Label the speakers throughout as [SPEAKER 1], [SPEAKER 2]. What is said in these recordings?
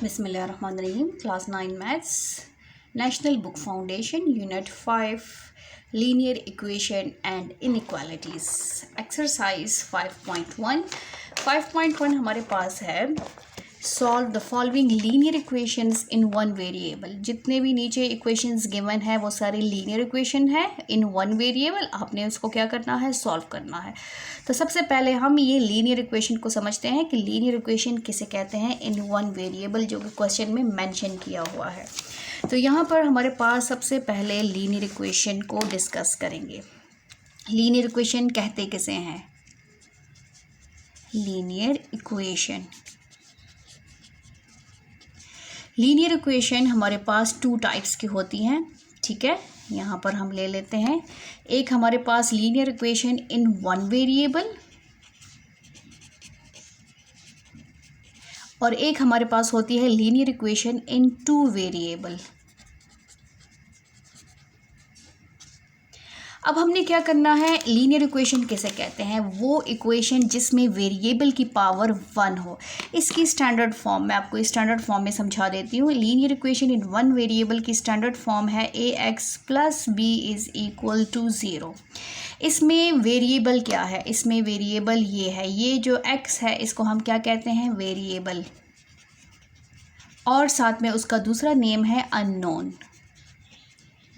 [SPEAKER 1] Bismillahirrahmanirrahim. Class 9 Maths, National Book Foundation, Unit 5, Linear Equation and Inequalities. Exercise 5.1. 5.1 हमारे पास है solve the following linear equations in one variable. जितने भी नीचे equations given है वो सारे लीनियर इक्वेशन है इन वन वेरिएबल। आपने उसको क्या करना है, सॉल्व करना है। तो सबसे पहले हम ये लीनियर इक्वेशन को समझते हैं कि लीनियर इक्वेशन किसे कहते हैं इन वन वेरिएबल, जो कि क्वेश्चन में मेंशन किया हुआ है। तो यहाँ पर हमारे पास सबसे पहले लीनियर इक्वेशन को डिस्कस करेंगे। लीनियर इक्वेशन कहते किसे हैं? लीनियर इक्वेशन लीनियर इक्वेशन हमारे पास टू टाइप्स की होती हैं, ठीक है। यहाँ पर हम ले लेते हैं, एक हमारे पास linear equation in one variable और एक हमारे पास होती है linear equation in two variable. अब हमने क्या करना है, लीनियर इक्वेशन किसे कहते हैं? वो इक्वेशन जिसमें वेरिएबल की पावर 1 हो। इसकी स्टैंडर्ड फॉर्म मैं आपको स्टैंडर्ड फॉर्म में समझा देती हूँ। Linear equation in one variable की स्टैंडर्ड फॉर्म है ax + b = 0। इसमें वेरिएबल क्या है? इसमें वेरिएबल ये है, ये जो x है इसको हम क्या कहते हैं? वेरिएबल। और साथ में उसका दूसरा नेम है अननोन,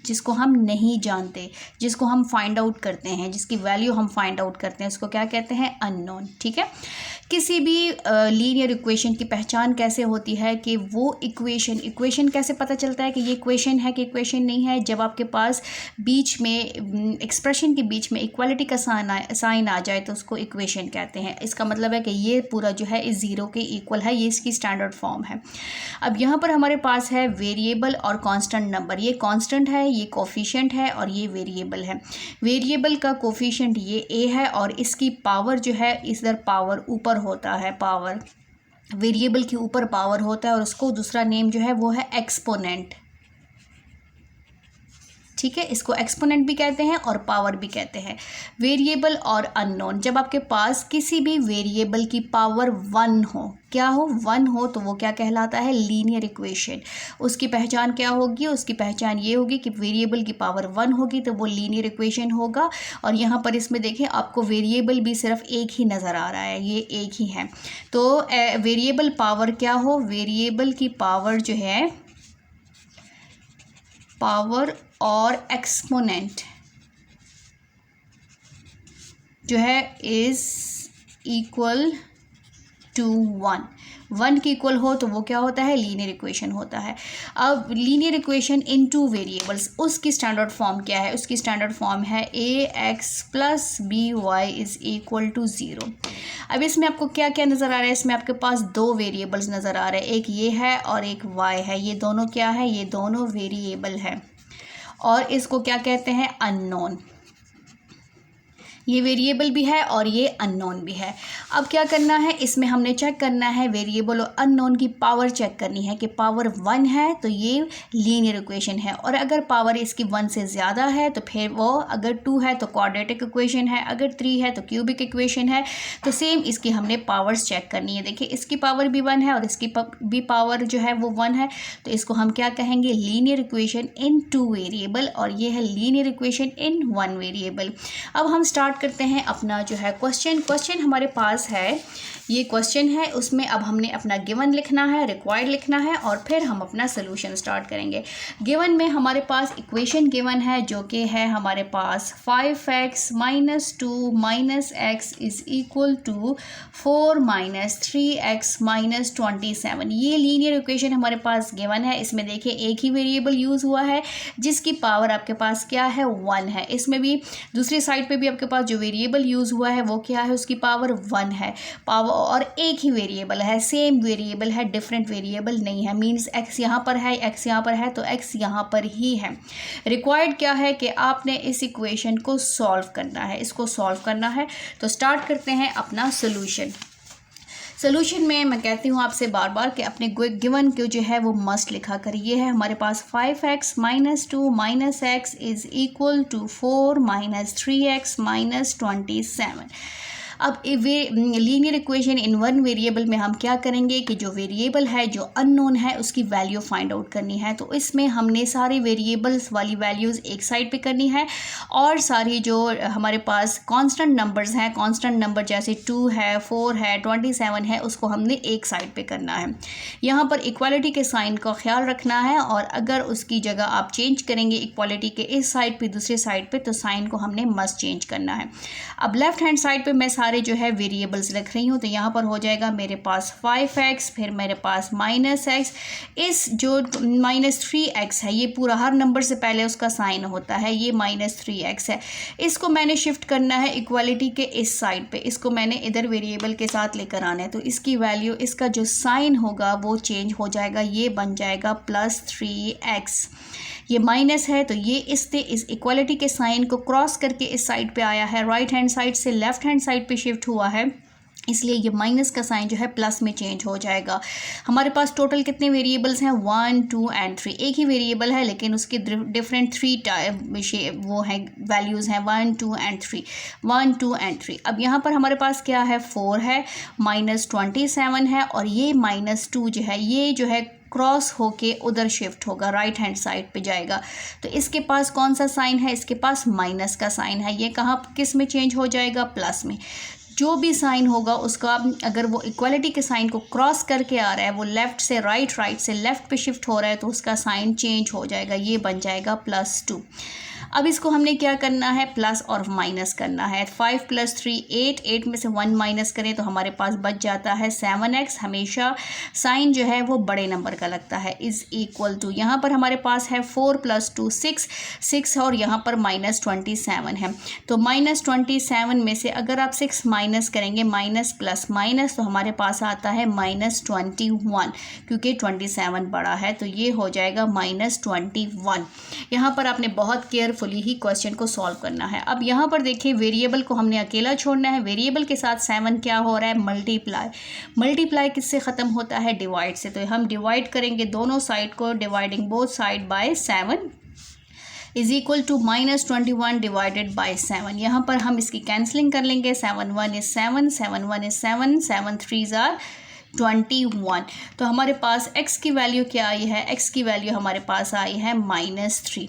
[SPEAKER 1] जिसको हम नहीं जानते, जिसको हम फाइंड आउट करते हैं, जिसकी वैल्यू हम फाइंड आउट करते हैं, उसको क्या कहते हैं? अननोन, ठीक है। किसी भी लीनियर इक्वेशन की पहचान कैसे होती है कि वो इक्वेशन कैसे पता चलता है कि ये इक्वेशन है कि इक्वेशन नहीं है? जब आपके पास बीच में एक्सप्रेशन के बीच में इक्वालिटी का साइन आ जाए तो उसको इक्वेशन कहते हैं। इसका मतलब है कि ये पूरा जो है इस ज़ीरो के इक्वल है, ये इसकी स्टैंडर्ड फॉर्म है। अब यहाँ पर हमारे पास है वेरिएबल और कांस्टेंट नंबर। ये कांस्टेंट है, ये कोफिशिएंट है और ये वेरिएबल है। वेरिएबल का कोफिशिएंट ये a है और इसकी पावर जो है इधर पावर ऊपर होता है, पावर वेरिएबल के ऊपर पावर होता है और उसको दूसरा नेम जो है वो है एक्सपोनेंट, ठीक है। इसको एक्सपोनेंट भी कहते हैं और पावर भी कहते हैं। वेरिएबल और अननोन, जब आपके पास किसी भी वेरिएबल की पावर 1 हो, क्या हो? 1 हो, तो वो क्या कहलाता है? Linear equation. उसकी पहचान क्या होगी? उसकी पहचान ये होगी कि वेरिएबल की पावर 1 होगी तो वो लीनियर इक्वेशन होगा। और यहाँ पर इसमें देखें आपको वेरिएबल भी सिर्फ एक ही नज़र आ रहा है, ये एक ही है। तो वेरिएबल पावर क्या हो? वेरिएबल की पावर जो है, पावर और एक्सपोनेंट जो है इज इक्वल टू 1 के इक्वल हो तो वो क्या होता है? लीनियर इक्वेशन होता है। अब linear equation in two variables, उसकी स्टैंडर्ड फॉर्म क्या है? उसकी स्टैंडर्ड फॉर्म है ax + by = 0। अब इसमें आपको क्या क्या नज़र आ रहा है? इसमें आपके पास दो वेरिएबल्स नज़र आ रहे हैं, एक ये है और एक y है। ये दोनों क्या है? ये दोनों वेरिएबल है और इसको क्या कहते हैं? अननोन। ये वेरिएबल भी है और ये अननोन भी है। अब क्या करना है, इसमें हमने चेक करना है वेरिएबल और अननोन की पावर चेक करनी है कि पावर 1 है तो ये लीनियर इक्वेशन है, और अगर पावर इसकी 1 से ज़्यादा है तो फिर वो, अगर 2 है तो क्वाड्रेटिक इक्वेशन है, अगर 3 है तो क्यूबिक इक्वेशन है। तो सेम इसकी हमने पावर्स चेक करनी है। देखिए इसकी पावर भी 1 है और इसकी भी पावर जो है वो 1 है, तो इसको हम क्या कहेंगे? Linear equation in two variable, और ये है linear equation in one variable. अब हम स्टार्ट करते हैं अपना जो है क्वेश्चन हमारे पास है, ये क्वेश्चन है, उसमें अब हमने अपना गिवन लिखना है, रिक्वायर्ड लिखना है और फिर हम अपना सोल्यूशन स्टार्ट करेंगे। गिवन में हमारे पास इक्वेशन गिवन है जो कि है हमारे पास 5x - 2 - x = 4 - 3x - 27। ये लीनियर इक्वेशन हमारे पास गिवन है। इसमें देखिए एक ही वेरिएबल यूज़ हुआ है जिसकी पावर आपके पास क्या है? 1 है। इसमें भी दूसरी साइड पे भी आपके पास जो वेरिएबल यूज़ हुआ है वो क्या है? उसकी पावर 1 है। पावर और एक ही वेरिएबल है, सेम वेरिएबल है, डिफरेंट वेरिएबल नहीं है। मींस x यहाँ पर है, x यहाँ पर है, तो x यहाँ पर ही है। रिक्वायर्ड क्या है कि आपने इस इक्वेशन को सॉल्व करना है, इसको सॉल्व करना है। तो स्टार्ट करते हैं अपना सोल्यूशन में मैं कहती हूँ आपसे बार बार कि अपने गिवन को जो है वो मस्ट लिखा करिए। है हमारे पास 5x - 2 - x = 4 - 3x - 27। अब linear equation in one variable में हम क्या करेंगे कि जो वेरिएबल है जो अननोन है उसकी वैल्यू फाइंड आउट करनी है। तो इसमें हमने सारी वेरिएबल्स वाली वैल्यूज़ एक साइड पे करनी है और सारी जो हमारे पास कांस्टेंट नंबर्स हैं, कांस्टेंट नंबर जैसे 2 है, 4 है, 27 है, उसको हमने एक साइड पे करना है। यहाँ पर इक्वालिटी के साइन का ख्याल रखना है और अगर उसकी जगह आप चेंज करेंगे इक्वालिटी के इस साइड पे दूसरे साइड पे तो साइन को हमने मस्ट चेंज करना है। अब लेफ्ट हैंड साइड पे मैं सारे जो है वेरिएबल्स रख रही हूँ। तो यहाँ पर हो जाएगा मेरे पास 5x, फिर मेरे पास -x, इस जो -3x है ये पूरा हर नंबर से पहले उसका साइन होता है, ये -3x है। इसको मैंने शिफ्ट करना है इक्वालिटी के इस साइड पे, इसको मैंने इधर वेरिएबल के साथ लेकर आना है। तो इसकी वैल्यू, इसका जो साइन होगा वो चेंज हो जाएगा, ये बन जाएगा +3x। ये माइनस है तो ये इस इक्वालिटी के साइन को क्रॉस करके इस साइड पे आया है, राइट हैंड साइड से लेफ्ट हैंड साइड पे शिफ्ट हुआ है, इसलिए ये माइनस का साइन जो है प्लस में चेंज हो जाएगा। हमारे पास टोटल कितने वेरिएबल्स हैं? 1, 2 एंड 3। एक ही वेरिएबल है लेकिन उसके डिफरेंट 3 वो हैं वैल्यूज़ हैं, 1, 2 एंड 3, 1, 2 एंड 3। अब यहाँ पर हमारे पास क्या है? 4 है, -27 है और ये -2 जो है ये जो है क्रॉस होके उधर शिफ्ट होगा, राइट हैंड साइड पे जाएगा। तो इसके पास कौन सा साइन है? इसके पास माइनस का साइन है। ये कहाँ किस में चेंज हो जाएगा? प्लस में। जो भी साइन होगा उसका अगर वो इक्वालिटी के साइन को क्रॉस करके आ रहा है, वो लेफ़्ट से राइट, राइट से लेफ़्ट पे शिफ्ट हो रहा है तो उसका साइन चेंज हो जाएगा, ये बन जाएगा +2। अब इसको हमने क्या करना है? प्लस और माइनस करना है। 5 + 3 8, 8 में से 1 माइनस करें तो हमारे पास बच जाता है 7x। हमेशा साइन जो है वो बड़े नंबर का लगता है, इज़ इक्वल टू, यहाँ पर हमारे पास है 4 + 2 6, 6 और यहाँ पर -27 है। तो -27 में से अगर आप 6 माइनस करेंगे, माइनस प्लस माइनस, तो हमारे पास आता है -21, क्योंकि 27 बड़ा है तो ये हो जाएगा -21। यहाँ पर आपने बहुत केयरफुली ही क्वेश्चन को सॉल्व करना है। अब यहाँ पर देखिए वेरिएबल को हमने अकेला छोड़ना है, वेरिएबल के साथ 7 क्या हो रहा है? मल्टीप्लाई। मल्टीप्लाई किससे ख़त्म होता है? डिवाइड से। तो हम डिवाइड करेंगे दोनों साइड को, dividing both side by 7 is equal to -21 divided by 7। यहाँ पर हम इसकी कैंसलिंग कर लेंगे। 7 1 इज 7, 7 1 इज 7, 7 3 आर 21। तो हमारे पास x की वैल्यू क्या आई है? x की वैल्यू हमारे पास आई है -3।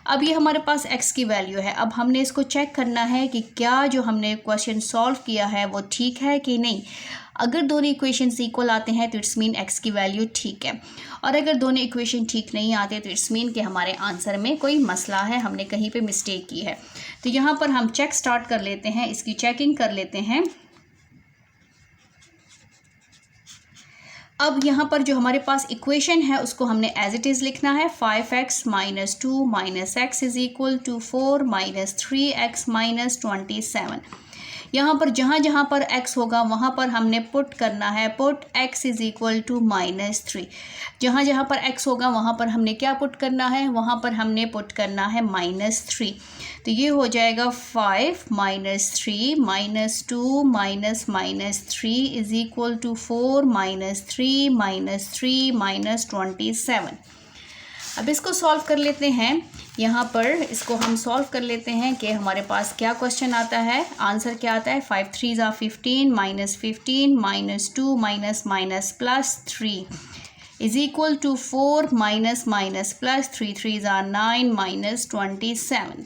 [SPEAKER 1] अब ये हमारे पास x की वैल्यू है। अब हमने इसको चेक करना है कि क्या जो हमने क्वेश्चन सॉल्व किया है वो ठीक है कि नहीं। अगर दोनों इक्वेशंस इक्वल आते हैं तो इट्स मीन x की वैल्यू ठीक है, और अगर दोनों इक्वेशन ठीक नहीं आते तो इट्स मीन कि हमारे आंसर में कोई मसला है, हमने कहीं पे मिस्टेक की है। तो यहाँ पर हम चेक स्टार्ट कर लेते हैं, इसकी चेकिंग कर लेते हैं। अब यहाँ पर जो हमारे पास इक्वेशन है उसको हमने एज इट इज़ लिखना है। 5x - 2 - x is equal to 4 - 3x - 27। यहाँ पर जहाँ जहाँ पर x होगा वहाँ पर हमने पुट करना है, put x is equal to -3। जहाँ जहाँ पर x होगा वहाँ पर हमने क्या पुट करना है? वहाँ पर हमने पुट करना है -3। तो ये हो जाएगा 5 - 3 - 2 - -3 इज इक्वल टू 4 - 3 - 3 - 27। अब इसको सॉल्व कर लेते हैं। यहाँ पर इसको हम सॉल्व कर लेते हैं कि हमारे पास क्या क्वेश्चन आता है, आंसर क्या आता है। 5 3 ज़ा 15 -15 -2 -+3 इज इक्वल टू 4 -+3 3 ज़ा 9 -27।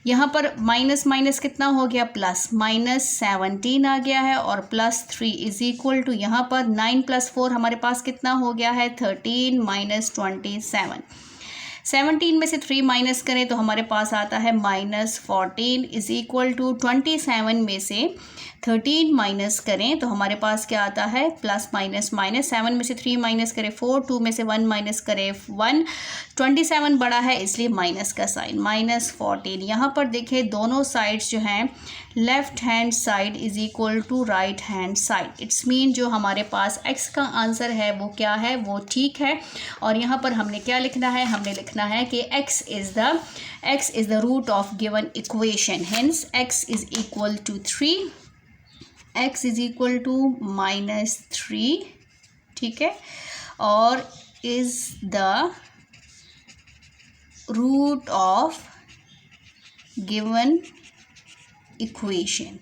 [SPEAKER 1] यहाँ पर माइनस माइनस कितना हो गया? प्लस, -17 आ गया है और +3 इज इक्वल टू यहाँ पर 9 + 4 हमारे पास कितना हो गया है? 13 -27। 17 में से 3 माइनस करें तो हमारे पास आता है -14 इज इक्वल टू 27 में से 13 माइनस करें तो हमारे पास क्या आता है? प्लस माइनस माइनस, 7 में से 3 माइनस करें 4, 2 में से 1 माइनस करें 1, 27 बड़ा है इसलिए माइनस का साइन, -14। यहाँ पर देखिए दोनों साइड्स जो हैं, left hand side is equal to right hand side, it's mean जो हमारे पास x का आंसर है वो क्या है? वो ठीक है। और यहाँ पर हमने क्या लिखना है? हमने लिखना है कि x is the root of given equation, hence x is equal to 3, x is equal to -3, ठीक है, और is the root of given equation.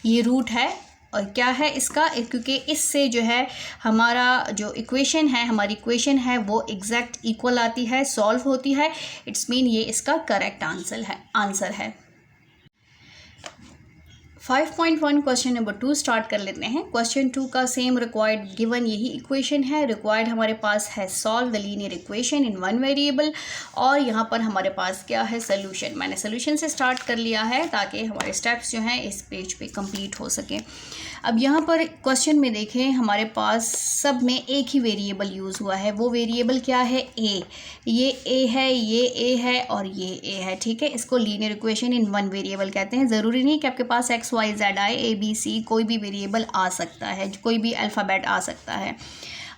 [SPEAKER 1] ये रूट है और क्या है इसका, क्योंकि इससे जो है हमारा जो इक्वेशन है, हमारी इक्वेशन है वो एग्जैक्ट इक्वल आती है, सॉल्व होती है। इट्स मीन ये इसका करेक्ट आंसर है। 5.1 क्वेश्चन नंबर 2 स्टार्ट कर लेते हैं। क्वेश्चन 2 का सेम रिक्वायर्ड गिवन यही इक्वेशन है। रिक्वायर्ड हमारे पास है solve the linear equation in one variable, और यहाँ पर हमारे पास क्या है, सोल्यूशन। मैंने सोल्यूशन से स्टार्ट कर लिया है ताकि हमारे स्टेप्स जो हैं इस पेज पे कंप्लीट हो सकें। अब यहाँ पर क्वेश्चन में देखें, हमारे पास सब में एक ही वेरिएबल यूज़ हुआ है। वो वेरिएबल क्या है, ए। ये ए है, ये ए है और ये ए है, ठीक है। इसको linear equation in one variable कहते हैं। ज़रूरी नहीं कि आपके पास X Y Z I A B C कोई भी वेरिएबल आ सकता है, कोई भी अल्फ़ाबेट आ सकता है।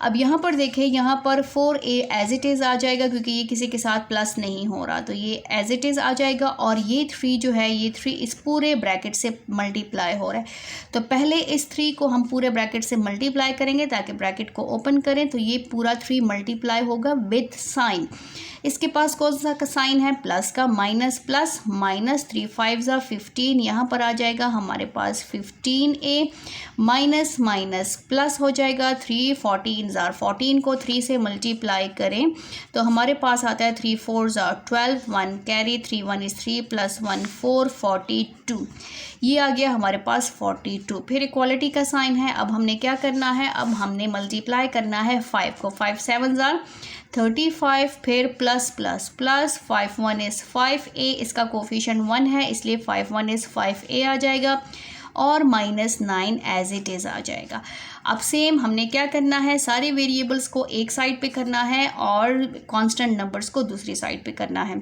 [SPEAKER 1] अब यहाँ पर देखें, यहाँ पर 4a एज इट इज़ आ जाएगा क्योंकि ये किसी के साथ प्लस नहीं हो रहा, तो ये एज इट इज़ आ जाएगा। और ये 3 जो है, ये 3 इस पूरे ब्रैकेट से मल्टीप्लाई हो रहा है, तो पहले इस 3 को हम पूरे ब्रैकेट से मल्टीप्लाई करेंगे ताकि ब्रैकेट को ओपन करें, तो ये पूरा 3 मल्टीप्लाई होगा विथ साइन। इसके पास कौन सा का साइन है, प्लस का, माइनस प्लस माइनस, 3 5 ज़ा 15, यहाँ पर आ जाएगा हमारे पास 15a, माइनस माइनस प्लस हो जाएगा 3 14 ज़ा 14 को 3 से मल्टीप्लाई करें तो हमारे पास आता है 3 4 ज़ा 12, 1 कैरी, 3 1 इज़ 3 प्लस 1 4, 42। ये आ गया हमारे पास 42। फिर इक्वालिटी का साइन है। अब हमने क्या करना है, अब हमने मल्टीप्लाई करना है 5 को, 5 7 ज़ा 35, फिर plus plus plus, 5 1 is 5a, इसका कोफिशिएंट 1 है इसलिए 5 1 इज़ 5a आ जाएगा, और माइनस 9 एज इट इज़ आ जाएगा। अब सेम हमने क्या करना है, सारे वेरिएबल्स को एक साइड पे करना है और कांस्टेंट नंबर्स को दूसरी साइड पे करना है।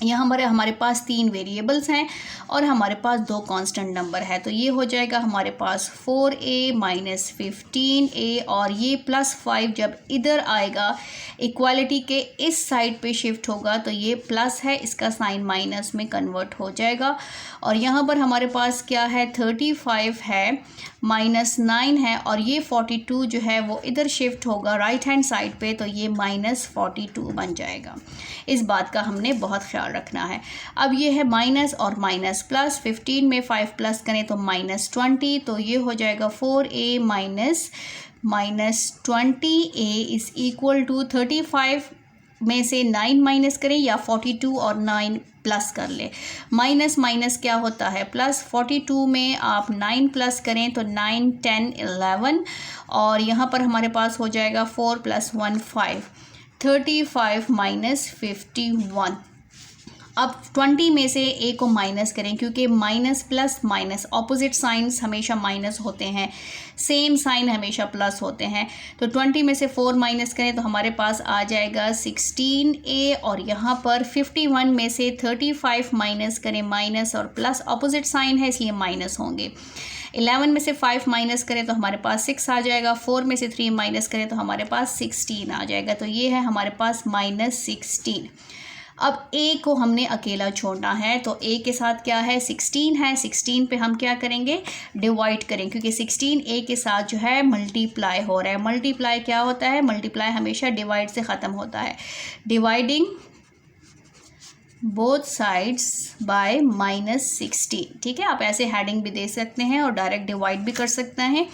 [SPEAKER 1] यहाँ हमारे पास 3 वेरिएबल्स हैं और हमारे पास 2 कांस्टेंट नंबर है, तो ये हो जाएगा हमारे पास 4a माइनस 15a, और ये प्लस 5 जब इधर आएगा इक्वालिटी के इस साइड पे शिफ्ट होगा तो ये प्लस है, इसका साइन माइनस में कन्वर्ट हो जाएगा। और यहाँ पर हमारे पास क्या है, 35 है, माइनस 9 है, और ये 42 जो है वो इधर शिफ्ट होगा राइट हैंड साइड पे, तो ये माइनस 42 बन जाएगा। इस बात का हमने बहुत ख्याल रखना है। अब ये है माइनस और माइनस प्लस, 15 में 5 प्लस करें तो माइनस 20, तो ये हो जाएगा 4a minus 20a is equal to 35 में से 9 माइनस करें या 42 और 9 प्लस कर ले। माइनस माइनस क्या होता है, प्लस, 42 में आप 9 प्लस करें तो 9 10 11, और यहाँ पर हमारे पास हो जाएगा 4 + 1 5, 35 माइनस 51। अब 20 में से a को माइनस करें क्योंकि minus plus minus opposite science हमेशा माइनस होते हैं, सेम साइन हमेशा प्लस होते हैं। तो 20 में से 4 माइनस करें तो हमारे पास आ जाएगा 16a, और यहाँ पर 51 में से 35 माइनस करें, माइनस और प्लस ऑपोजिट साइन है इसलिए माइनस होंगे। 11 में से 5 माइनस करें तो हमारे पास 6 आ जाएगा, 4 में से 3 माइनस करें तो हमारे पास 16 आ जाएगा, तो ये है हमारे पास माइनस 16। अब a को हमने अकेला छोड़ना है, तो a के साथ क्या है, 16 है, 16 पे हम क्या करेंगे, डिवाइड करें, क्योंकि 16 a के साथ जो है मल्टीप्लाई हो रहा है। मल्टीप्लाई क्या होता है, मल्टीप्लाई हमेशा डिवाइड से ख़त्म होता है। डिवाइडिंग बोथ साइड्स बाय -16, ठीक है। आप ऐसे हेडिंग भी दे सकते हैं और डायरेक्ट डिवाइड भी कर सकते हैं,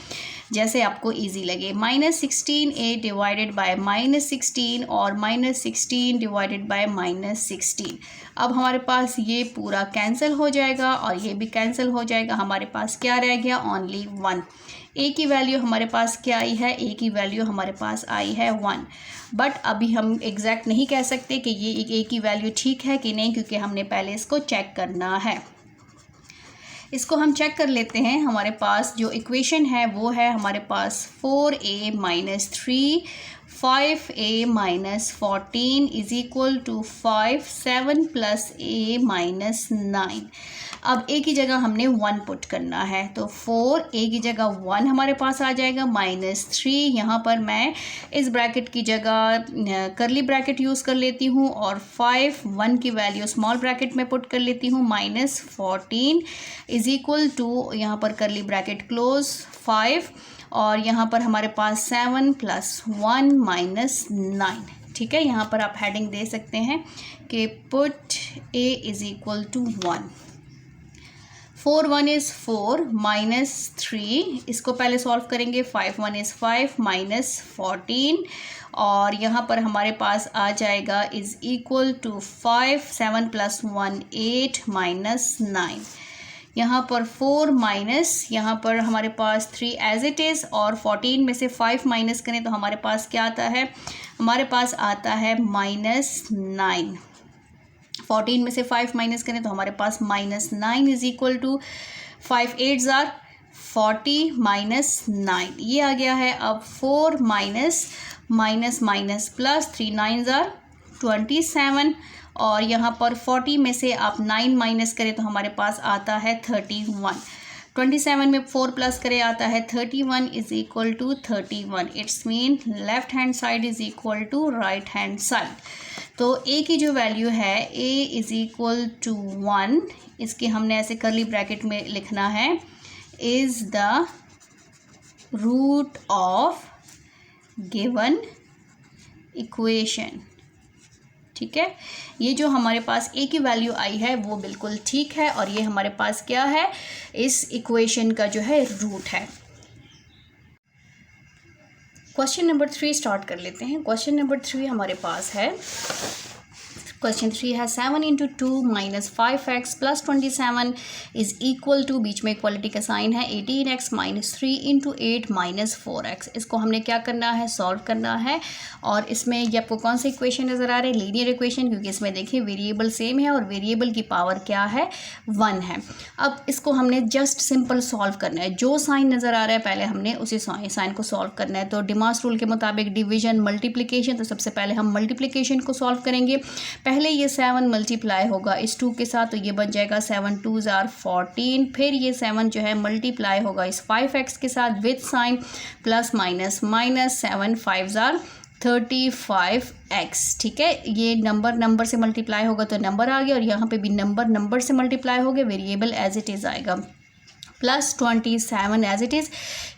[SPEAKER 1] जैसे आपको इजी लगे। -16a डिवाइडेड बाय -16 और -16 डिवाइडेड बाय -16। अब हमारे पास ये पूरा कैंसिल हो जाएगा और ये भी कैंसिल हो जाएगा। हमारे पास क्या रह गया, ओनली 1। a की वैल्यू हमारे पास क्या आई है, a की वैल्यू हमारे पास आई है 1। बट अभी हम एग्जैक्ट नहीं कह सकते कि ये a की वैल्यू ठीक है कि नहीं, क्योंकि हमने पहले इसको चेक करना है। इसको हम चेक कर लेते हैं। हमारे पास जो इक्वेशन है वो है हमारे पास 4a minus 3 5a minus 14 is equal to 5 7 plus a minus 9। अब a की जगह हमने 1 पुट करना है, तो 4a की जगह 1 हमारे पास आ जाएगा, -3 यहाँ पर मैं इस ब्रैकेट की जगह करली ब्रैकेट यूज़ कर लेती हूँ और 5 1 की वैल्यू स्मॉल ब्रैकेट में पुट कर लेती हूँ, -14 इज इक्वल टू यहाँ पर करली ब्रैकेट क्लोज 5, और यहाँ पर हमारे पास 7 + 1 - 9, ठीक है। यहाँ पर आप हेडिंग दे सकते हैं कि put a is equal to 1। 4 1 is 4 minus 3, इसको पहले सॉल्व करेंगे। 5 1 इज़ 5 माइनस 14, और यहाँ पर हमारे पास आ जाएगा is equal to 5, 7 plus 1 8 minus 9। यहाँ पर 4 माइनस, यहाँ पर हमारे पास 3 एज इट इज़, और 14 में से 5 माइनस करें तो हमारे पास क्या आता है, हमारे पास आता है माइनस 9। 14 में से 5 माइनस करें तो हमारे पास माइनस 9 इज़ इक्वल टू 5 8 ज़ार 40 माइनस 9, ये आ गया है। अब 4 माइनस माइनस माइनस प्लस 3 9 ज़ार 27, और यहाँ पर 40 में से आप 9 माइनस करें तो हमारे पास आता है 31। 27 में 4 प्लस करें आता है 31 is equal to 31। It's mean left hand side is equal to right hand side. तो ए की जो वैल्यू है ए इज़ इक्वल टू 1, इसके हमने ऐसे करली ब्रैकेट में लिखना है, is the root of given equation. ठीक है, ये जो हमारे पास ए की वैल्यू आई है वो बिल्कुल ठीक है, और ये हमारे पास क्या है, इस इक्वेशन का जो है रूट है। क्वेश्चन नंबर 3 स्टार्ट कर लेते हैं। क्वेश्चन नंबर 3 हमारे पास है, क्वेश्चन 3 है 7 into 2 minus 5x plus 27 is equal to, बीच में इक्वलिटी का साइन है, 18x minus 3 into 8 minus 4x। इसको हमने क्या करना है, सॉल्व करना है। और इसमें ये आपको कौन सा इक्वेशन नज़र आ रहा है, लीनियर इक्वेशन, क्योंकि इसमें देखिए वेरिएबल सेम है और वेरिएबल की पावर क्या है, 1 है। अब इसको हमने जस्ट सिंपल सॉल्व करना है, जो साइन नज़र आ रहा है पहले हमने उसी साइन को सॉल्व करना है। तो डिमास रूल के मुताबिक डिवीजन मल्टीप्लिकेशन, तो सबसे पहले हम मल्टीप्लिकेशन को सॉल्व करेंगे। पहले ये 7 मल्टीप्लाई होगा इस 2 के साथ, तो ये बन जाएगा 7 2 ज़ार 14। फिर ये 7 जो है मल्टीप्लाई होगा इस 5x के साथ with sign plus minus minus, 7 5 ज़ार 35x। ठीक है, ये नंबर से मल्टीप्लाई होगा तो नंबर आ गया, और यहाँ पे भी नंबर से मल्टीप्लाई हो गया, वेरिएबल एज इट इज़ आएगा, प्लस 27 एज इट इज़।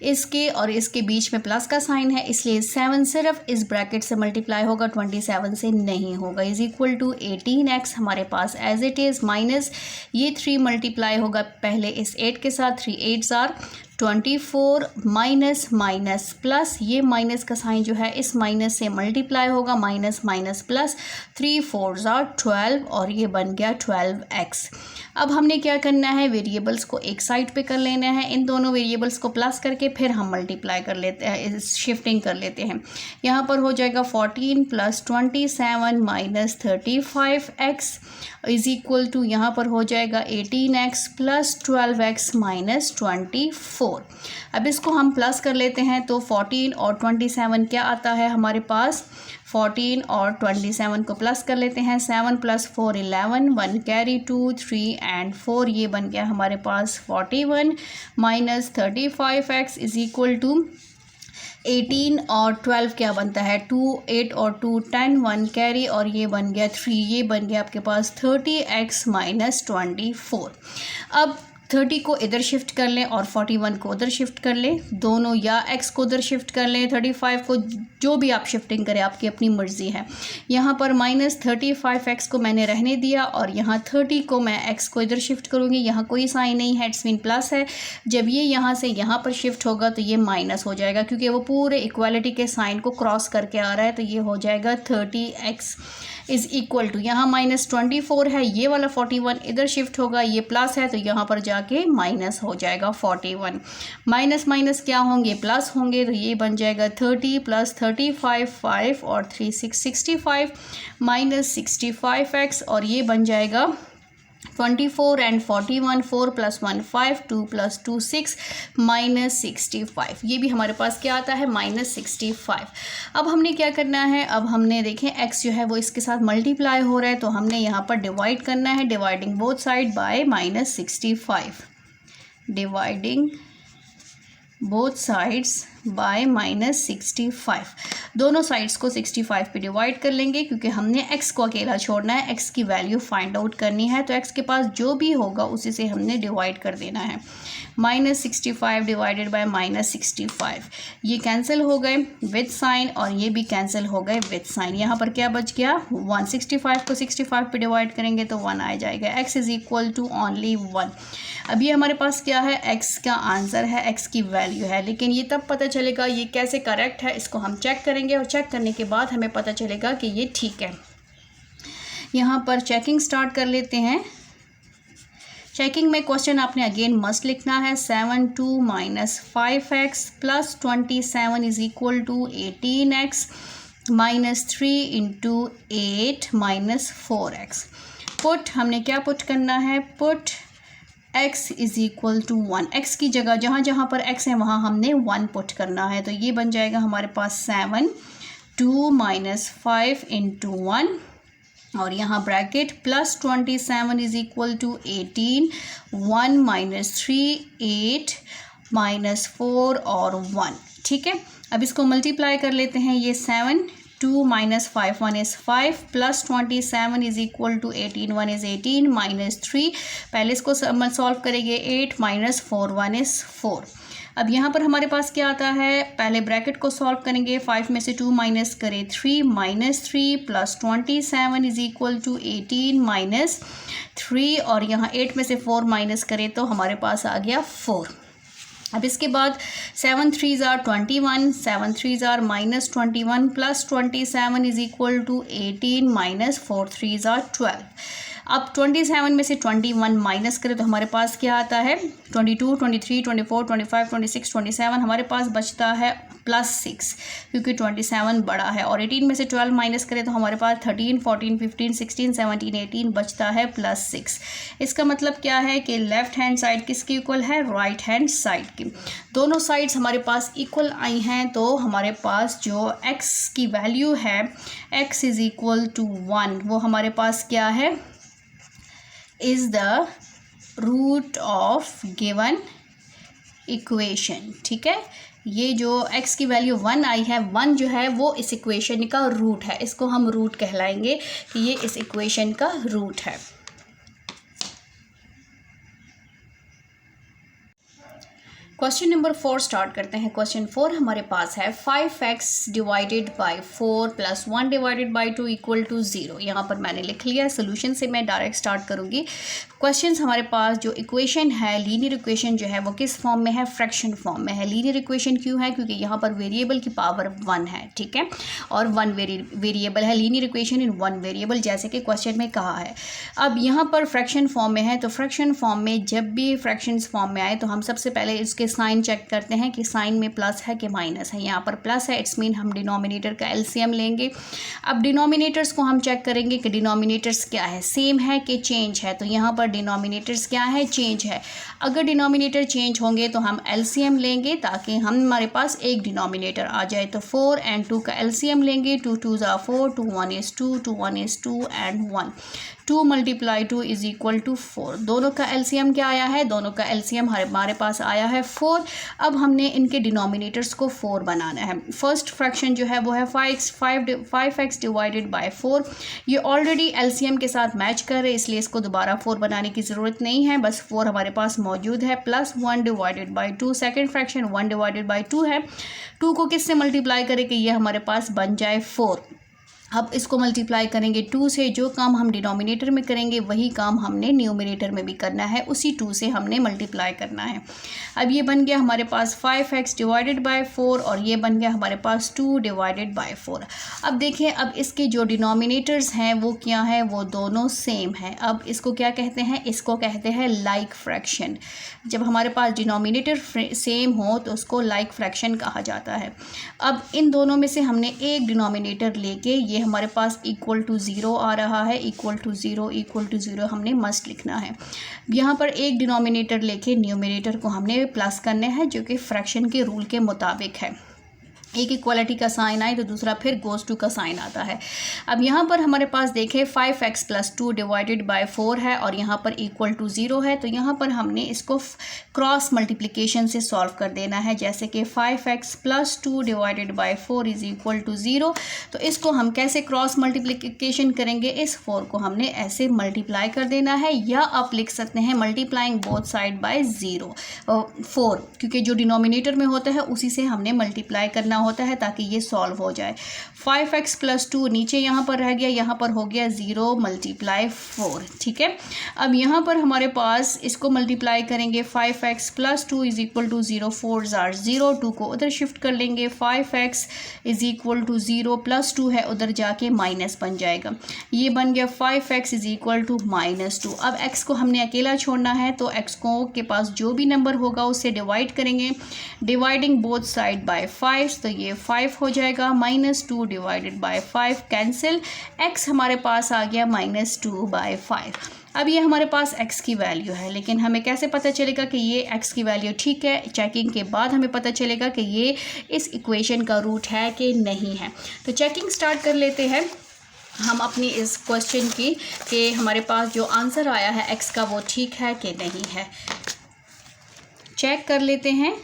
[SPEAKER 1] इसके और इसके बीच में प्लस का साइन है, इसलिए 7 सिर्फ इस ब्रैकेट से मल्टीप्लाई होगा, 27 से नहीं होगा, इज़ इक्वल टू 18x हमारे पास एज इट इज़, माइनस ये 3 मल्टीप्लाई होगा पहले इस 8 के साथ, 3 8 ज़ार 24 माइनस माइनस प्लस, ये माइनस का साइन जो है इस माइनस से मल्टीप्लाई होगा, माइनस माइनस प्लस, 3 4 ज़ार 12, और ये बन गया 12x। अब हमने क्या करना है, वेरिएबल्स को एक साइड पे कर लेना है, इन दोनों वेरिएबल्स को प्लस करके फिर हम मल्टीप्लाई कर लेते हैं, शिफ्टिंग कर लेते हैं। यहाँ पर हो जाएगा 14 plus 27 minus 35x is equal to, यहाँ पर हो जाएगा 18x प्लस 12x माइनस 24। अब इसको हम प्लस कर लेते हैं, तो 14 और 27 क्या आता है हमारे पास, 14 और 27 को प्लस कर लेते हैं, 7 प्लस 4 11, 1 कैरी 2 3 एंड 4, ये बन गया हमारे पास 41 minus 35x is equal to 18 और 12 क्या बनता है, 2 8 और 2 10, 1 कैरी, और ये बन गया 3, ये बन गया आपके पास 30x माइनस 24। अब 30 को इधर शिफ्ट कर लें और 41 को उधर शिफ्ट कर लें, दोनों, या x को उधर शिफ्ट कर लें, 35 को, जो भी आप शिफ्टिंग करें आपकी अपनी मर्ज़ी है। यहाँ पर माइनस 35x को मैंने रहने दिया, और यहाँ 30 को मैं x को इधर शिफ्ट करूँगी, यहाँ कोई साइन नहीं है, इट्स मीन प्लस है। जब ये यहाँ से यहाँ पर शिफ्ट होगा तो ये माइनस हो जाएगा, क्योंकि वो पूरे इक्वालिटी के साइन को क्रॉस करके आ रहा है, तो ये हो जाएगा 30x इज़ इक्वल टू, यहाँ माइनस 24 है, ये वाला 41 इधर शिफ्ट होगा, ये प्लस है तो यहाँ पर जाके माइनस हो जाएगा 41। माइनस माइनस क्या होंगे, प्लस होंगे, तो ये बन जाएगा 30 प्लस 35 5 और 3 6 65 माइनस 65x, और ये बन जाएगा 24 एंड 41, 4 प्लस 1 5, 2 प्लस 2 6 माइनस 65, ये भी हमारे पास क्या आता है, माइनस 65। अब हमने क्या करना है, अब हमने देखें x जो है वो इसके साथ मल्टीप्लाई हो रहा है, तो हमने यहाँ पर डिवाइड करना है, dividing both side bye minus 65, dividing both sides by minus 65, दोनों साइड्स को 65 पे डिवाइड कर लेंगे, क्योंकि हमने x को अकेला छोड़ना है, x की वैल्यू फाइंड आउट करनी है, तो x के पास जो भी होगा उसी से हमने डिवाइड कर देना है। -65 डिवाइडेड बाय -65, ये कैंसिल हो गए विद साइन और ये भी कैंसिल हो गए विद साइन। यहाँ पर क्या बच गया 1, 65 को 65 पे डिवाइड करेंगे तो 1 आ जाएगा। x is equal to only 1। अब ये हमारे पास क्या है, x का आंसर है, x की वैल्यू है। लेकिन ये तब पता चलेगा ये कैसे करेक्ट है, इसको हम चेक करेंगे और चेक करने के बाद हमें पता चलेगा कि ये ठीक है। यहाँ पर चेकिंग स्टार्ट कर लेते हैं। चेकिंग में क्वेश्चन आपने अगेन मस्ट लिखना है। 7 2 -5x plus 27 is equal to 18x -3 into 8 -4x। Put हमने क्या पुट करना है, put x is equal to 1। x की जगह जहाँ जहाँ पर x है वहाँ हमने 1 पुट करना है। तो ये बन जाएगा हमारे पास 7 2 -5 इंटू 1 और यहाँ bracket plus 27 is equal to 18 1 -3 8 -4 और 1। ठीक है, अब इसको मल्टीप्लाई कर लेते हैं। ये 7 2 -5 1 is 5 plus 27 is equal to 18 1 is 18 -3, पहले इसको सॉल्व करेंगे 8 -4 1 इज़ 4। अब यहाँ पर हमारे पास क्या आता है, पहले ब्रैकेट को सॉल्व करेंगे, 5 में से 2 माइनस करें 3 -3 प्लस 27 इज़ इक्वल टू 18 -3 और यहाँ 8 में से 4 माइनस करें तो हमारे पास आ गया 4। अब इसके बाद 7 3s are 21, 7 3s are -21 plus 27 is equal to 18 -4 3s are 12। अब 27 में से 21 माइनस करें तो हमारे पास क्या आता है, 22 23 24 25 26 27, हमारे पास बचता है +6 क्योंकि 27 बड़ा है। और 18 में से 12 माइनस करें तो हमारे पास 13 14 15 16 17 18 बचता है +6। इसका मतलब क्या है कि लेफ़्ट हैंड साइड किसकी इक्वल है, राइट हैंड साइड की। दोनों साइड्स हमारे पास इक्वल आई हैं तो हमारे पास जो x की वैल्यू है x इज़ इक्वल टू 1, वो हमारे पास क्या है, is the root of given equation. ठीक है, ये जो x की वैल्यू 1 आई है, 1 जो है वो इस इक्वेशन का रूट है, इसको हम रूट कहलाएंगे कि ये इस इक्वेशन का रूट है। क्वेश्चन नंबर 4 स्टार्ट करते हैं। क्वेश्चन 4 हमारे पास है 5x divided by 4 plus 1 divided by 2 equal to 0। यहाँ पर मैंने लिख लिया, सोल्यूशन से मैं डायरेक्ट स्टार्ट करूँगी। क्वेश्चंस हमारे पास जो इक्वेशन है, लीनियर इक्वेशन जो है वो किस फॉर्म में है, फ्रैक्शन फॉर्म में है। लीनियर इक्वेशन क्यों है, क्योंकि यहाँ पर वेरिएबल की पावर 1 है। ठीक है, और 1 वेरिएबल है, लीनियर इक्वेशन इन 1 वेरिएबल, जैसे कि क्वेश्चन में कहा है। अब यहाँ पर फ्रैक्शन फॉर्म में है, तो फ्रैक्शन फॉर्म में जब भी फ्रैक्शंस फॉर्म में आए तो हम सबसे पहले इसके साइन चेक करते हैं कि साइन में प्लस है कि माइनस है। यहाँ पर प्लस है, इट्स मीन हम डिनोमिनेटर का एलसीएम लेंगे। अब डिनोमिनेटर्स को हम चेक करेंगे कि डिनोमिनेटर्स क्या है, सेम है कि चेंज है। तो यहाँ पर डिनोमिनेटर्स क्या है, चेंज है। अगर डिनोमिनेटर चेंज होंगे तो हम एलसीएम लेंगे ताकि हमारे पास एक डिनोमिनेटर आ जाए। तो 4 and 2 का एलसीएम लेंगे, 2 2s are 4, 2 1 is 2, 2 1 is 2 and 1। 2 × 2 is equal to 4। दोनों का एलसीएम क्या आया है, दोनों का एलसीएम हमारे पास आया है 4। अब हमने इनके डिनोमिनेटर्स को 4 बनाना है। फर्स्ट फ्रैक्शन जो है वो है 5x डिवाइडेड बाय 4। ये ऑलरेडी एलसीएम के साथ मैच कर रहे हैं, इसलिए इसको दोबारा 4 बनाने की ज़रूरत नहीं है, बस 4 हमारे पास मौजूद है। Plus 1 divided by 2, second fraction 1 divided by 2 है। 2 को किससे मल्टीप्लाई करें कि ये हमारे पास बन जाए 4। अब इसको मल्टीप्लाई करेंगे 2 से, जो काम हम डिनोमिनेटर में करेंगे वही काम हमने न्यूमरेटर में भी करना है, उसी 2 से हमने मल्टीप्लाई करना है। अब ये बन गया हमारे पास 5x डिवाइडेड बाय 4 और ये बन गया हमारे पास 2 डिवाइडेड बाय 4। अब देखें, अब इसके जो डिनोमिनेटर्स हैं वो क्या है, वो दोनों सेम है। अब इसको क्या कहते हैं, इसको कहते हैं लाइक फ्रैक्शन। जब हमारे पास डिनोमिनेटर सेम हो तो उसको लाइक फ्रैक्शन कहा जाता है। अब इन दोनों में से हमने एक डिनोमिनेटर लेके, ये हमारे पास इक्वल टू 0 आ रहा है, इक्वल टू 0 हमने मस्ट लिखना है। यहाँ पर एक डिनोमिनेटर लेके न्यूमरेटर को हमने प्लस करना है, जो कि फ्रैक्शन के रूल के मुताबिक है। एक इक्वालिटी का साइन आए तो दूसरा फिर गोज़ टू का साइन आता है। अब यहाँ पर हमारे पास देखें 5x + 2 डिवाइडेड बाय 4 है और यहाँ पर इक्वल टू 0 है, तो यहाँ पर हमने इसको क्रॉस मल्टीप्लिकेशन से सॉल्व कर देना है। जैसे कि 5x + 2 divided by 4 is equal to 0, तो इसको हम कैसे क्रॉस मल्टीप्लिकेशन करेंगे, इस 4 को हमने ऐसे मल्टीप्लाई कर देना है, या आप लिख सकते हैं मल्टीप्लाइंग बोथ साइड बाय 4, क्योंकि जो डिनोमिनेटर में होता है उसी से हमने मल्टीप्लाई करना होता है ताकि ये सॉल्व हो जाए। 5x + 2 नीचे यहाँ पर रह गया, यहाँ पर हो गया 0 × 4, ठीक है। अब यहाँ पर हमारे पास इसको मल्टीप्लाई करेंगे, 5x + 2 इज़ इक्वल टू 0, 4 * 0, 2 को उधर शिफ्ट कर लेंगे, 5x इज़ इक्वल टू 0 + 2 है उधर जाके माइनस बन जाएगा, ये बन गया 5x इज़ इक्वल टू -2। अब x को हमने अकेला छोड़ना है, तो x को के पास जो भी नंबर होगा उससे डिवाइड करेंगे, डिवाइडिंग बोथ साइड बाय 5, तो ये 5 हो जाएगा, -2 डिवाइडेड बाय 5 कैंसिल, x हमारे पास आ गया -2/5। अब ये हमारे पास x की वैल्यू है, लेकिन हमें कैसे पता चलेगा कि ये x की वैल्यू ठीक है? चेकिंग के बाद हमें पता चलेगा कि ये इस इक्वेशन का रूट है कि नहीं है। तो चेकिंग स्टार्ट कर लेते हैं हम अपनी इस क्वेश्चन की कि हमारे पास जो आंसर आया है x का वो ठीक है कि नहीं है। चेक कर लेते हैं।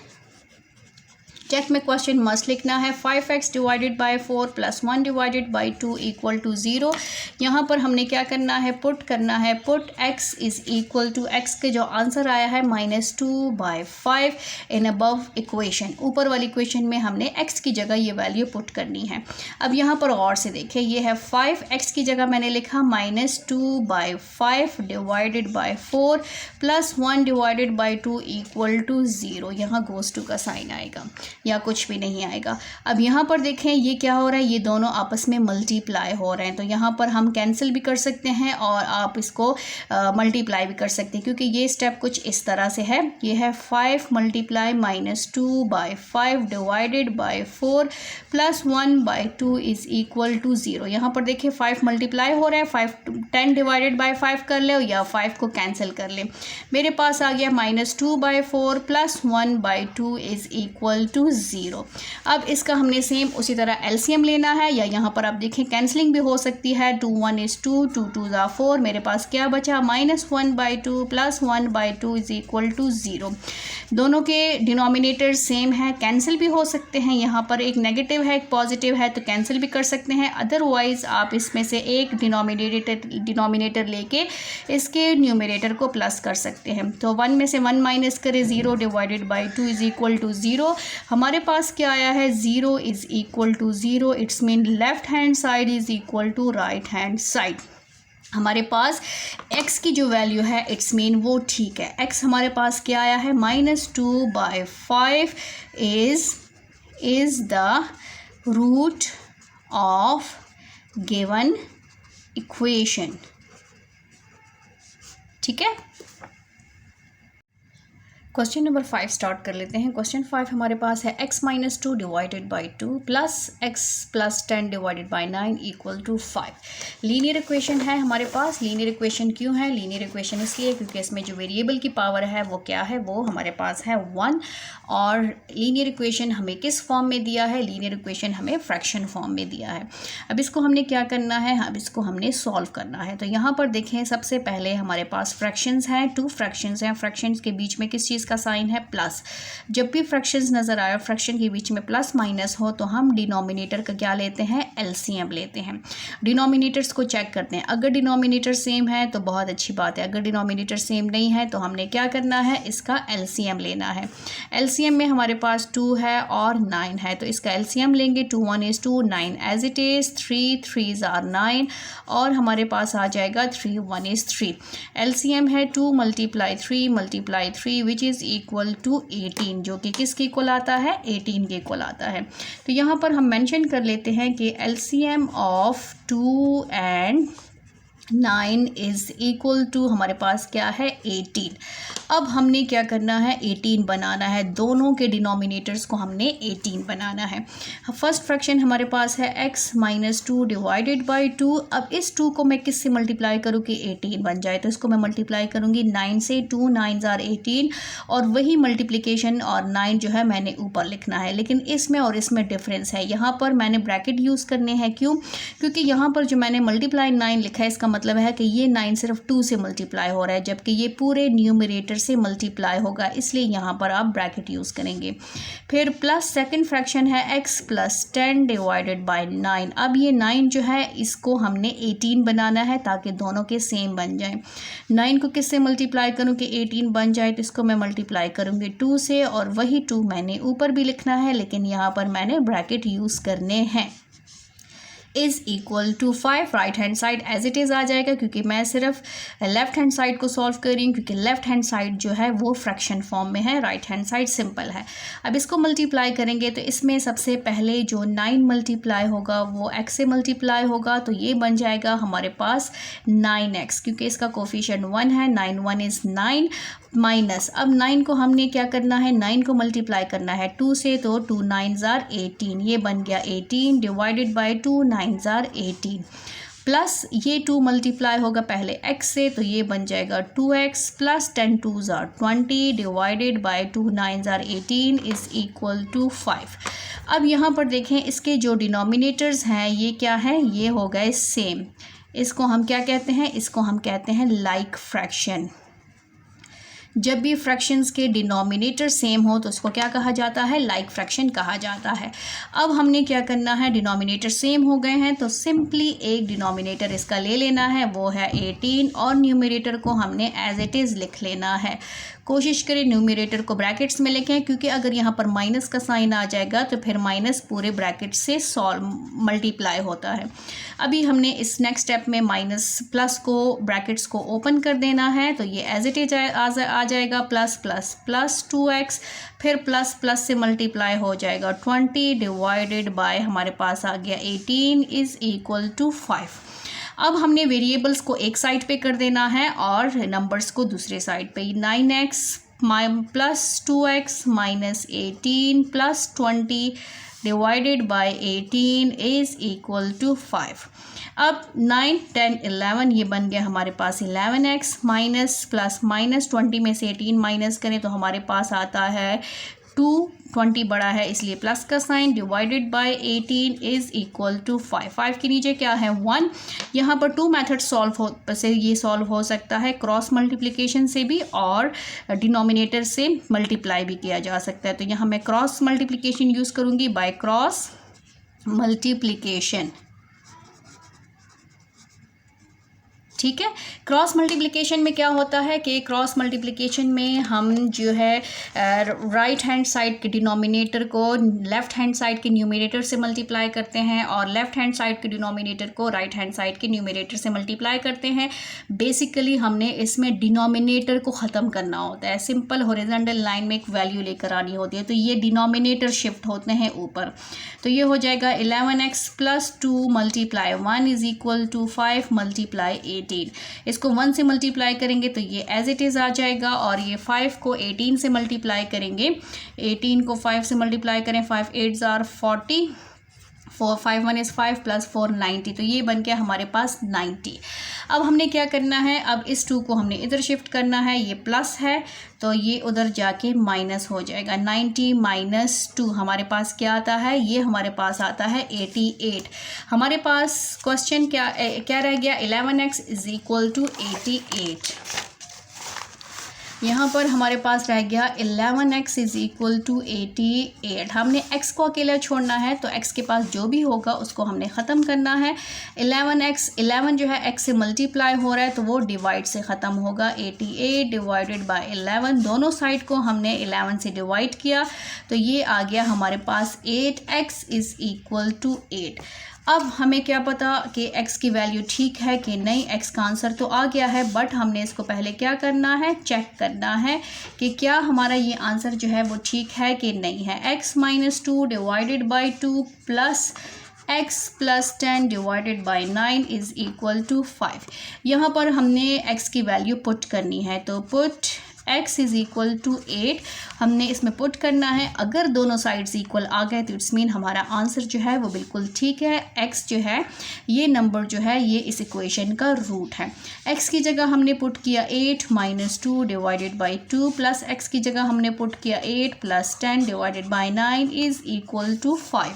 [SPEAKER 1] चेक में क्वेश्चन मस्ट लिखना है, 5x divided by 4 + 1 divided by 2 equal to 0। यहाँ पर हमने क्या करना है, पुट करना है, put x is equal to, x के जो आंसर आया है -2/5 इन अबव इक्वेशन, ऊपर वाली इक्वेशन में हमने x की जगह ये वैल्यू पुट करनी है। अब यहाँ पर और से देखें, ये है 5x की जगह मैंने लिखा -2/5 divided by 4 + 1 divided by 2 equal to 0, यहाँ गोज़ टू का साइन आएगा या कुछ भी नहीं आएगा। अब यहाँ पर देखें ये क्या हो रहा है, ये दोनों आपस में मल्टीप्लाई हो रहे हैं, तो यहाँ पर हम कैंसिल भी कर सकते हैं और आप इसको मल्टीप्लाई भी कर सकते हैं, क्योंकि ये स्टेप कुछ इस तरह से है। ये है 5 × -2/5 divided by 4 + 1/2 is equal to 0। यहाँ पर देखिए 5 मल्टीप्लाई हो रहा है, 10 डिवाइडेड बाय 5 कर ले या 5 को कैंसिल कर ले। मेरे पास आ गया -2/4 + 1/2 इज़ इक्वल टू 0। अब इसका हमने सेम उसी तरह एलसीएम लेना है, या यहाँ पर आप देखें कैंसलिंग भी हो सकती है, 2 × 1 = 2, 2 × 2 = 4, मेरे पास क्या बचा -1/2 + 1/2 इज़ इक्वल टू 0। दोनों के डिनोमिनेटर सेम है, कैंसिल भी हो सकते हैं, यहाँ पर एक नेगेटिव है एक पॉजिटिव है तो कैंसिल भी कर सकते हैं, अदरवाइज़ आप इसमें से एक डिनोमिनेटर लेके इसके न्यूमरेटर को प्लस कर सकते हैं। तो 1 में से 1 माइनस करें, 0 divided by 2 is equal to 0। हमारे पास क्या आया है, 0 is equal to 0, it's mean left hand side is equal to right hand side. हमारे पास x की जो वैल्यू है इट्स मीन वो ठीक है। x हमारे पास क्या आया है, -2/5 is the root of given equation. ठीक है, क्वेश्चन नंबर 5 स्टार्ट कर लेते हैं। क्वेश्चन 5 हमारे पास है x - 2 divided by 2 plus x + 10 divided by 9 equal to 5। Linear equation है हमारे पास। लीनियर इक्वेशन क्यों है, लीनियर इक्वेशन इसलिए क्योंकि इसमें जो वेरिएबल की पावर है वो क्या है, वो हमारे पास है 1। और लीनियर इक्वेशन हमें किस फॉर्म में दिया है, लीनियर इक्वेशन हमें फ्रैक्शन फॉर्म में दिया है। अब इसको हमने क्या करना है, अब इसको हमने सॉल्व करना है। तो यहाँ पर देखें, सबसे पहले हमारे पास फ्रैक्शंस हैं, 2 फ्रैक्शंस हैं। फ्रैक्शंस के बीच में किस चीज़ का साइन है, प्लस। जब भी फ्रैक्शंस नज़र आए फ्रैक्शन के बीच में प्लस माइनस हो तो हम डिनोमिनेटर का क्या लेते हैं, एलसीएम लेते हैं। डिनोमिनेटर्स को चेक करते हैं, अगर डिनोमिनेटर सेम है तो बहुत अच्छी बात है, अगर डिनोमिनेटर सेम नहीं है तो हमने क्या करना है, इसका एलसीएम लेना है। एलसीएम में हमारे पास 2 है और 9 है, तो इसका एलसीएम लेंगे। 2 × 1 = 2, 9 as it is, 3 3s are 9 और हमारे पास आ जाएगा 3 1 is 3। एलसीएम है 2 × 3 विच इज़ इक्वल टू 18, जो कि किसके इक्वल आता है, 18 के इक्वल आता है। तो यहाँ पर हम मेंशन कर लेते हैं कि LCM of 2 and 9 is equal to हमारे पास क्या है 18। अब हमने क्या करना है 18 बनाना है, दोनों के डिनोमिनेटर्स को हमने 18 बनाना है। फर्स्ट फ्रैक्शन हमारे पास है x माइनस 2 डिवाइडेड बाई 2। अब इस 2 को मैं किससे मल्टीप्लाई करूँ कि 18 बन जाए, तो इसको मैं मल्टीप्लाई करूँगी 9 से, 2 9 आर 18 और वही मल्टीप्लिकेशन और 9 जो है मैंने ऊपर लिखना है। लेकिन इसमें और इसमें डिफरेंस है, यहाँ पर मैंने ब्रैकेट यूज़ करने हैं। क्यों? क्योंकि यहाँ पर जो मैंने मल्टीप्लाई 9 लिखा है इसका मतलब है कि ये 9 सिर्फ 2 से मल्टीप्लाई हो रहा है, जबकि ये पूरे न्यूमरेटर से मल्टीप्लाई होगा, इसलिए यहाँ पर आप ब्रैकेट यूज़ करेंगे। फिर प्लस सेकंड फ्रैक्शन है x प्लस 10 डिवाइडेड बाय 9। अब ये 9 जो है इसको हमने 18 बनाना है ताकि दोनों के सेम बन जाएं। 9 को किससे मल्टीप्लाई करूँ कि 18 बन जाए, तो इसको मैं मल्टीप्लाई करूँगी 2 से और वही 2 मैंने ऊपर भी लिखना है, लेकिन यहाँ पर मैंने ब्रैकेट यूज़ करने हैं। Is equal to 5, right hand side as it is आ जाएगा क्योंकि मैं सिर्फ लेफ्ट हैंड साइड को सॉल्व कर रही हूँ, क्योंकि लेफ्ट हैंड साइड जो है वो फ्रैक्शन फॉर्म में है, राइट हैंड साइड सिंपल है। अब इसको मल्टीप्लाई करेंगे तो इसमें सबसे पहले जो 9 मल्टीप्लाई होगा वो x से मल्टीप्लाई होगा, तो ये बन जाएगा हमारे पास 9x, क्योंकि इसका कोफिशिएंट 1 है। 9 1 इज़ 9 माइनस, अब 9 को हमने क्या करना है 9 को मल्टीप्लाई करना है 2 से, तो 2 9 आर 18, ये बन गया 18 डिवाइडेड बाय 2 9 आर 18 प्लस ये 2 मल्टीप्लाई होगा पहले x से, तो ये बन जाएगा 2x plus 10 2 are 20 divided by 2 9 are 18 is equal to 5। अब यहाँ पर देखें इसके जो डिनोमिनेटर्स हैं ये क्या है, ये हो गए सेम। इसको हम क्या कहते हैं, इसको हम कहते हैं लाइक फ्रैक्शन। जब भी फ्रैक्शंस के डिनोमिनेटर सेम हो तो उसको क्या कहा जाता है, लाइक फ्रैक्शन कहा जाता है। अब हमने क्या करना है, डिनोमिनेटर सेम हो गए हैं तो सिंपली एक डिनोमिनेटर इसका ले लेना है, वो है 18 और न्यूमरेटर को हमने एज इट इज़ लिख लेना है। कोशिश करें न्यूमरेटर को ब्रैकेट्स में लिखें, क्योंकि अगर यहाँ पर माइनस का साइन आ जाएगा तो फिर माइनस पूरे ब्रैकेट से सॉल्व मल्टीप्लाई होता है। अभी हमने इस नेक्स्ट स्टेप में माइनस प्लस को ब्रैकेट्स को ओपन कर देना है, तो ये एज इट इज आ जाएगा प्लस प्लस प्लस 2x, फिर प्लस प्लस से मल्टीप्लाई हो जाएगा 20 डिवाइडेड बाय हमारे पास आ गया 18 इज़ इक्वल टू 5। अब हमने वेरिएबल्स को एक साइड पे कर देना है और नंबर्स को दूसरे साइड पे। 9x plus 2x minus 18 plus 20 divided by 18 is equal to 5। अब 9 10 11 ये बन गया हमारे पास 11x माइनस प्लस माइनस 20 में से 18 माइनस करें तो हमारे पास आता है 2, 20 बड़ा है इसलिए प्लस का sign, divided by 18 is equal to 5। 5 के नीचे क्या है 1। यहाँ पर 2 मेथड ये सॉल्व हो सकता है, क्रॉस मल्टीप्लिकेशन से भी और डिनोमिनेटर से मल्टीप्लाई भी किया जा सकता है। तो यहाँ मैं क्रॉस मल्टीप्लिकेशन यूज़ करूँगी, बाय क्रॉस मल्टीप्लिकेशन। ठीक है, क्रॉस मल्टीप्लिकेशन में क्या होता है कि क्रॉस मल्टीप्लिकेशन में हम जो है राइट हैंड साइड के डिनोमिनेटर को लेफ़्ट हैंड साइड के न्यूमरेटर से मल्टीप्लाई करते हैं और लेफ़्ट हैंड साइड के डिनोमिनेटर को राइट हैंड साइड के न्यूमरेटर से मल्टीप्लाई करते हैं। बेसिकली हमने इसमें डिनोमिनेटर को ख़त्म करना होता है, सिंपल हॉरिजॉन्टल लाइन में एक वैल्यू लेकर आनी होती है, तो ये डिनोमिनेटर शिफ्ट होते हैं ऊपर। तो ये हो जाएगा 11x plus 2 multiply 1 is equal to 5 multiply 18। इसको 1 से मल्टीप्लाई करेंगे तो ये एज इट इज़ आ जाएगा और ये 5 को 18 से मल्टीप्लाई करेंगे, 18 को 5 से मल्टीप्लाई करें, 5 8 आर 40, 4 5 1 इज़ 5 प्लस 4 90, तो ये बन गया हमारे पास 90। अब हमने क्या करना है, अब इस 2 को हमने इधर शिफ्ट करना है, ये प्लस है तो ये उधर जाके माइनस हो जाएगा। 90 माइनस 2 हमारे पास क्या आता है, ये हमारे पास आता है 88। हमारे पास क्वेश्चन क्या रह गया, 11x इज़ इक्वल टू 88। यहाँ पर हमारे पास रह गया 11x इज़ इक्वल टू 88। हमने x को अकेला छोड़ना है तो x के पास जो भी होगा उसको हमने ख़त्म करना है। 11 जो है x से मल्टीप्लाई हो रहा है तो वो डिवाइड से ख़त्म होगा। 88 डिवाइडेड बाय 11, दोनों साइड को हमने 11 से डिवाइड किया तो ये आ गया हमारे पास 8x इज़ इक्वल टू 8। अब हमें क्या पता कि x की वैल्यू ठीक है कि नहीं, x का आंसर तो आ गया है बट हमने इसको पहले क्या करना है, चेक करना है कि क्या हमारा ये आंसर जो है वो ठीक है कि नहीं है। x minus 2 divided by 2 plus x plus 10 divided by 9 is equal to 5। यहाँ पर हमने x की वैल्यू पुट करनी है, तो put x is equal to 8 हमने इसमें पुट करना है। अगर दोनों साइड्स इक्वल आ गए तो इट्स मीन हमारा आंसर जो है वो बिल्कुल ठीक है। x जो है ये नंबर जो है ये इस इक्वेशन का रूट है। x की जगह हमने पुट किया 8 minus 2 divided by 2 plus x की जगह हमने पुट किया 8 plus 10 divided by 9 is equal to 5।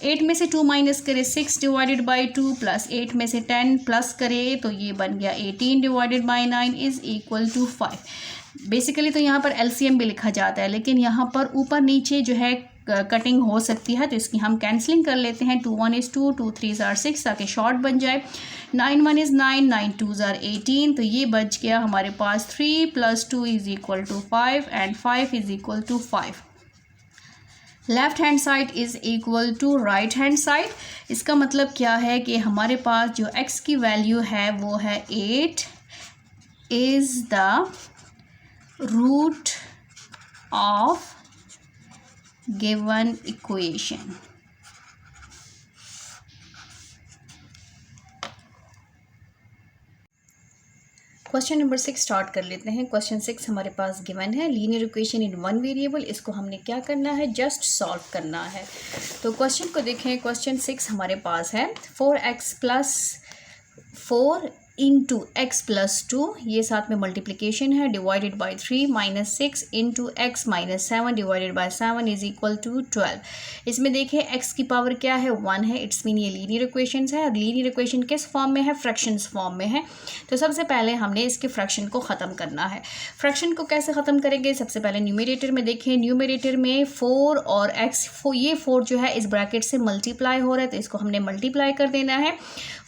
[SPEAKER 1] 8 में से 2 माइनस करें 6 डिवाइडेड बाई 2 प्लस 8 में से 10 प्लस करें तो ये बन गया 18 divided by 9 is equal to 5। Basically तो यहाँ पर एलसीएम भी लिखा जाता है, लेकिन यहाँ पर ऊपर नीचे जो है कटिंग हो सकती है, तो इसकी हम कैंसलिंग कर लेते हैं। 2 1 इज़ 2, 2 3 आर 6 ताकि शॉर्ट बन जाए। 9 1 इज़ 9, 9 2 आर 18, तो ये बच गया हमारे पास 3 plus 2 is equal to 5 and 5 is equal to 5। Left hand side is equal to right hand side. इसका मतलब क्या है कि हमारे पास जो x की वैल्यू है वो है 8 is the root of given equation. Question number 6 start कर लेते हैं। क्वेश्चन 6 हमारे पास गिवन है, linear equation in one variable. इसको हमने क्या करना है, जस्ट सॉल्व करना है। तो क्वेश्चन को देखें। क्वेश्चन 6 हमारे पास है 4x plus 4 into x plus 2, ये साथ में मल्टीप्लिकेशन है, divided by 3 minus 6 into x minus 7 divided by 7 is equal to 12। इसमें देखिए x की पावर क्या है, 1 है। इट्स मीन ये लीनियर इक्वेशंस है। और लीनियर इक्वेशन किस फॉर्म में है, फ्रैक्शंस फॉर्म में है। तो सबसे पहले हमने इसके फ्रैक्शन को ख़त्म करना है। फ्रैक्शन को कैसे ख़त्म करेंगे, सबसे पहले न्यूमरेटर में देखिए। न्यूमरेटर में 4 और x, ये 4 जो है इस ब्रैकेट से मल्टीप्लाई हो रहा है, तो इसको हमने मल्टीप्लाई कर देना है।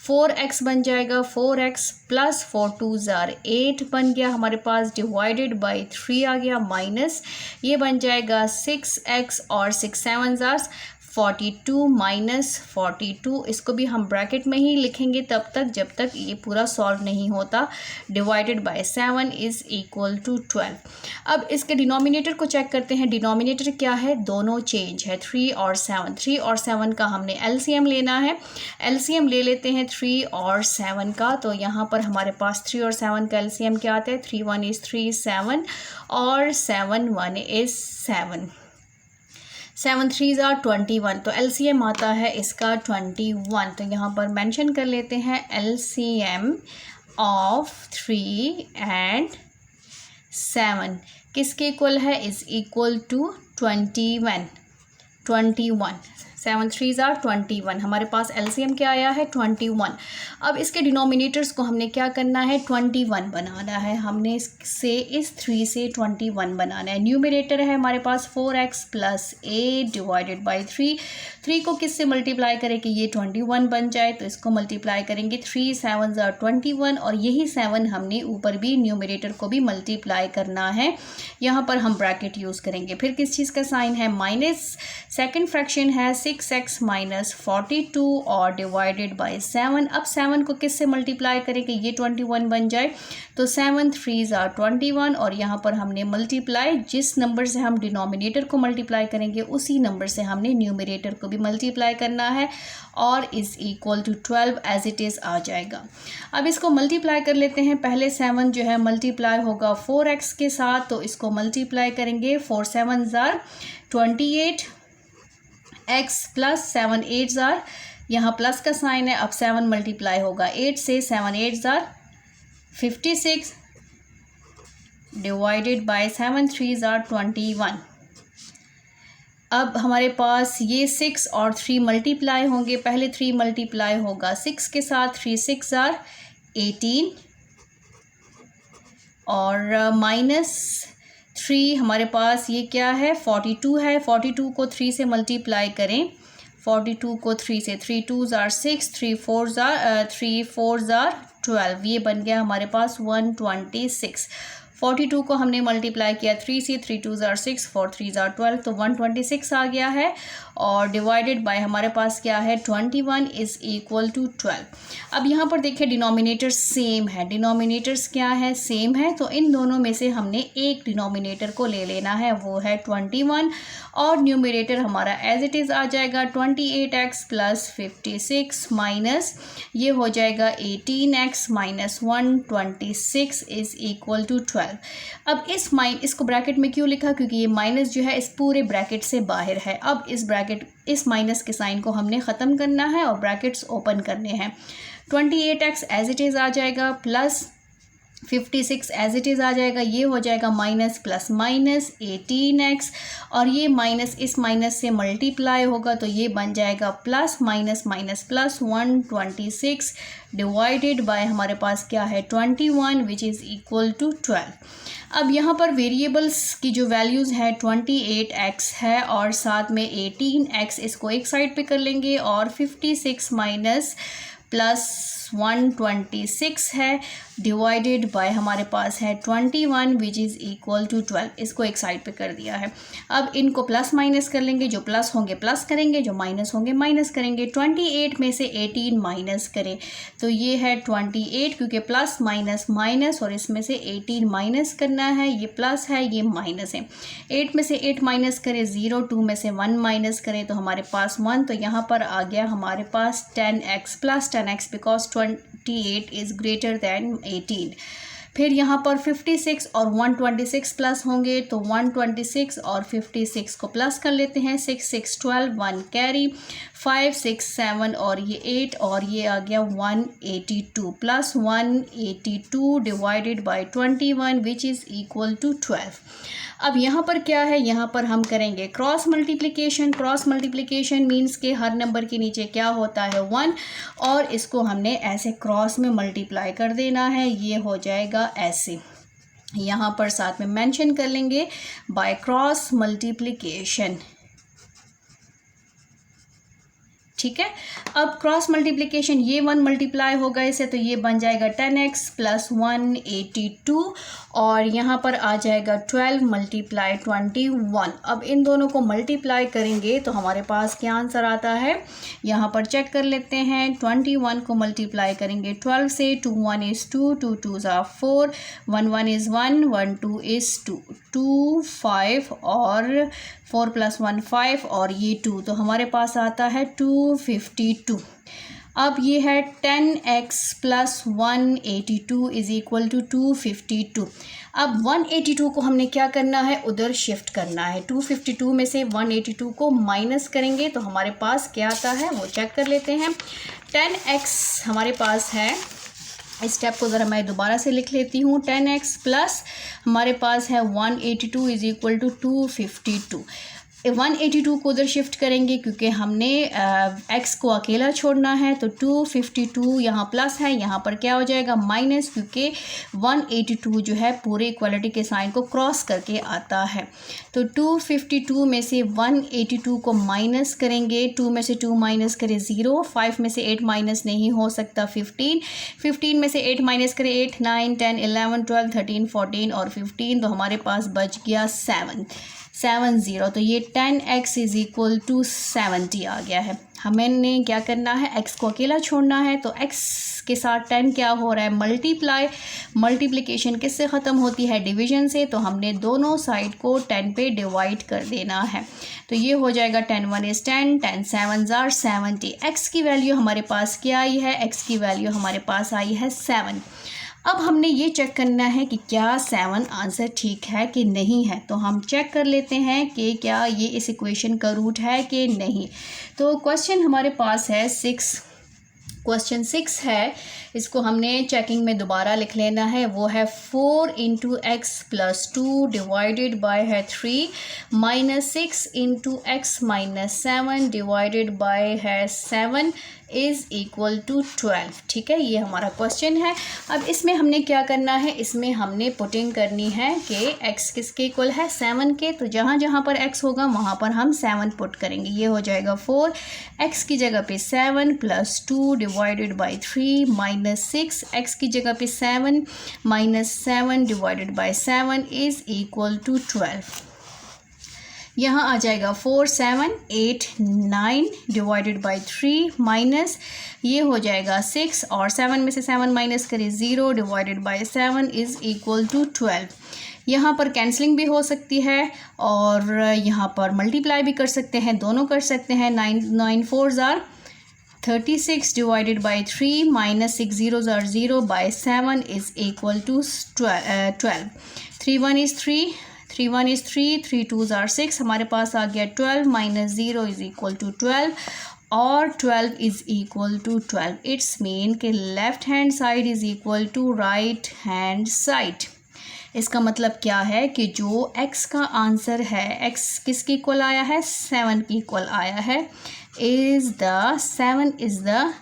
[SPEAKER 1] 4x बन जाएगा, 4x प्लस 4 2 ज़ार 8 बन गया हमारे पास, डिवाइडेड बाई 3 आ गया, माइनस ये बन जाएगा 6x और 6 7 ज़ार 42 माइनस 42। इसको भी हम ब्रैकेट में ही लिखेंगे तब तक जब तक ये पूरा सॉल्व नहीं होता। Divided by 7 is equal to 12। अब इसके डिनोमिनेटर को चेक करते हैं। डिनोमिनेटर क्या है, दोनों चेंज है, 3 और 7। 3 और 7 का हमने एलसीएम लेना है। एलसीएम ले लेते हैं 3 और 7 का। तो यहाँ पर हमारे पास 3 और 7 का एलसीएम क्या आता है, 3 1 इज़ 3 7 और 7 1 इज़ 7। 7 3 ज़ार 21, तो एलसीएम आता है इसका 21। तो यहाँ पर मेंशन कर लेते हैं एलसीएम ऑफ 3 एंड 7 किसके इक्वल है, इज़ इक्वल टू 21। 7 3 ज़ार 21, हमारे पास एलसीएम क्या आया है, 21। अब इसके डिनोमिनेटर्स को हमने क्या करना है, 21 बनाना है। हमने इससे इस 3 से 21 बनाना है। न्यूमरेटर है हमारे पास 4x प्लस 8 डिवाइडेड बाई 3। 3 को किससे मल्टीप्लाई करें कि ये 21 बन जाए, तो इसको मल्टीप्लाई करेंगे 3 7 ज़ार 21, और यही 7 हमने ऊपर भी न्यूमरेटर को भी मल्टीप्लाई करना है। यहाँ पर हम ब्रैकेट यूज़ करेंगे। फिर किस चीज़ का साइन है, माइनस। सेकेंड फ्रैक्शन है 6x माइनस 42 और डिवाइडेड बाई 7। अब 7 को किससे मल्टीप्लाई करें कि ये 21 बन जाए, तो 7 3 ज़ार 21, और यहाँ पर हमने मल्टीप्लाई, जिस नंबर से हम डिनोमिनेटर को मल्टीप्लाई करेंगे उसी नंबर से हमने न्यूमरेटर को भी मल्टीप्लाई करना है, और is equal to 12 as it is आ जाएगा। अब इसको मल्टीप्लाई कर लेते हैं। पहले 7 जो है मल्टीप्लाई होगा 4x के साथ, तो इसको मल्टीप्लाई करेंगे 4 7 ज़ार 28, x प्लस 7 8 ज़ार, यहाँ प्लस का साइन है। अब 7 मल्टीप्लाई होगा 8 से, 7 8 ज़ार 56 डिवाइडेड बाय 7 3 ज़ार 21। अब हमारे पास ये 6 और 3 मल्टीप्लाई होंगे। पहले 3 मल्टीप्लाई होगा 6 के साथ, 3 6 ज़ार 18, और माइनस 3 हमारे पास ये क्या है, 42 है। 42 को 3 से मल्टीप्लाई करें, 42 को 3 से, 3 2 ज़ार 6, 3 4 ज़ार 12, ये बन गया हमारे पास 126। 42 को हमने मल्टीप्लाई किया 3 से, 3 2 ज़ार 6, 4 3 ज़ार 12, तो 126 आ गया है। और डिवाइडेड बाय हमारे पास क्या है 21 इज़ इक्वल टू 12। अब यहाँ पर देखिए डिनोमिनेटर सेम है, डिनोमिनेटर्स क्या है सेम है, तो इन दोनों में से हमने एक डिनोमिनेटर को ले लेना है, वो है 21, और न्यूमरेटर हमारा एज इट इज़ आ जाएगा 28x प्लस 56 माइनस ये हो जाएगा 18x minus 126 is equal to 12। अब इसको ब्रैकेट में क्यों लिखा, क्योंकि ये माइनस जो है इस पूरे ब्रैकेट से बाहर है। अब इस माइनस के साइन को हमने ख़त्म करना है और ब्रैकेट्स ओपन करने हैं। 28x एज इट इज़ आ जाएगा प्लस 56 एज इट इज़ आ जाएगा, ये हो जाएगा माइनस प्लस माइनस 18x, और ये माइनस इस माइनस से मल्टीप्लाई होगा तो ये बन जाएगा plus minus minus plus 126 divided by हमारे पास क्या है 21 विच इज़ इक्वल टू 12। अब यहाँ पर वेरिएबल्स की जो वैल्यूज़ है 28x है और साथ में 18x, इसको एक साइड पे कर लेंगे, और 56 माइनस प्लस 126 है डिवाइडेड बाय हमारे पास है 21 विच इज़ इक्वल टू 12, इसको एक साइड पे कर दिया है। अब इनको प्लस माइनस कर लेंगे, जो प्लस होंगे प्लस करेंगे, जो माइनस होंगे माइनस करेंगे। 28 में से 18 माइनस करें तो ये है 28, क्योंकि प्लस माइनस माइनस और इसमें से 18 माइनस करना है, ये प्लस है ये माइनस है। 8 में से 8 माइनस करें 0, 2 में से 1 माइनस करें तो हमारे पास 1, तो यहाँ पर आ गया हमारे पास 10x plus 10x because 28 is greater than 18। फिर यहाँ पर 56 और 126 प्लस होंगे तो 126 और 56 को प्लस कर लेते हैं, 6 6 12, 1 कैरी, 5 6 7 और ये 8, और ये आ गया 182 plus 182 divided by 21 which is equal to 12। अब यहाँ पर क्या है, यहाँ पर हम करेंगे cross multiplication. Cross multiplication means के हर नंबर के नीचे क्या होता है 1, और इसको हमने ऐसे क्रॉस में मल्टीप्लाई कर देना है, ये हो जाएगा ऐसे। यहाँ पर साथ में मेंशन कर लेंगे बाय क्रॉस मल्टीप्लिकेशन, ठीक है। अब क्रॉस मल्टीप्लिकेशन ये 1 मल्टीप्लाई होगा इसे, तो ये बन जाएगा 10x प्लस 182, और यहाँ पर आ जाएगा 12 मल्टीप्लाई 21। अब इन दोनों को मल्टीप्लाई करेंगे तो हमारे पास क्या आंसर आता है, यहाँ पर चेक कर लेते हैं। 21 को मल्टीप्लाई करेंगे 12 से, 2 1 इज़ 2, 2 2 ज़ा 4, 1 1 इज़ 1, 1 2 इज़ 2, 2 5 और 4 प्लस 1 5 और ये 2, तो हमारे पास आता है 252। अब ये है 10x plus 182 is equal to 252। अब 182 को हमने क्या करना है, उधर शिफ्ट करना है। 252 में से 182 को माइनस करेंगे तो हमारे पास क्या आता है वो चेक कर लेते हैं। 10x हमारे पास है, इस स्टेप को ज़रा मैं दोबारा से लिख लेती हूँ। 10x प्लस हमारे पास है 182 इज़ इक्वल टू 252। 182 को उधर शिफ्ट करेंगे क्योंकि हमने x को अकेला छोड़ना है, तो 252 यहाँ प्लस है, यहाँ पर क्या हो जाएगा माइनस, क्योंकि 182 जो है पूरे इक्वलिटी के साइन को क्रॉस करके आता है। तो 252 में से 182 को माइनस करेंगे, 2 में से 2 माइनस करें 0, 5 में से 8 माइनस नहीं हो सकता 15, 15 में से 8 माइनस करें 8, 9 10 11 12 13 14 और 15, तो हमारे पास बच गया 70। तो ये 10x इज़ इक्वल टू 70 आ गया है। हमें क्या करना है, x को अकेला छोड़ना है, तो x के साथ 10 क्या हो रहा है मल्टीप्लाई। मल्टीप्लिकेशन किससे ख़त्म होती है, डिवीज़न से, तो हमने दोनों साइड को 10 पे डिवाइड कर देना है। तो ये हो जाएगा 10 1 इज़ 10, 10 7 आर 70। x की वैल्यू हमारे पास क्या आई है, x की वैल्यू हमारे पास आई है 7। अब हमने ये चेक करना है कि क्या 7 आंसर ठीक है कि नहीं है, तो हम चेक कर लेते हैं कि क्या ये इस इक्वेशन का रूट है कि नहीं। तो क्वेश्चन हमारे पास है 6, क्वेश्चन 6 है, इसको हमने चेकिंग में दोबारा लिख लेना है। वो है 4 into x plus 2 divided bye है 3 minus 6 into x minus 7 divided by है 7 इज़ इक्वल टू 12। ठीक है, ये हमारा क्वेश्चन है। अब इसमें हमने क्या करना है, इसमें हमने पुटिंग करनी है कि x किसके इक्वल है 7 के, तो जहाँ जहाँ पर x होगा वहाँ पर हम 7 पुट करेंगे। ये हो जाएगा 4, x की जगह पे 7 plus 2 divided by 3 minus 6, x की जगह पे 7 minus 7 divided by 7 is equal to 12। यहाँ आ जाएगा 4 7 8 9 डिवाइडेड बाई 3 माइनस ये हो जाएगा 6 और 7 में से 7 माइनस करें 0 divided by 7 is equal to 12। यहाँ पर कैंसलिंग भी हो सकती है और यहाँ पर मल्टीप्लाई भी कर सकते हैं, दोनों कर सकते हैं। 9 4s are 36 divided by 3 minus 6 0s are 0 by 7 is equal to 12। 3 1 is 3, 3 1 is 3, 3 2s are 6, हमारे पास आ गया 12 माइनस 0 इज़ इक्वल टू 12 और 12 is equal to 12। It's mean कि left hand side is equal to right hand side. इसका मतलब क्या है कि जो x का आंसर है, x किसकी इक्वल आया है, 7 की इक्वल आया है, 7 is the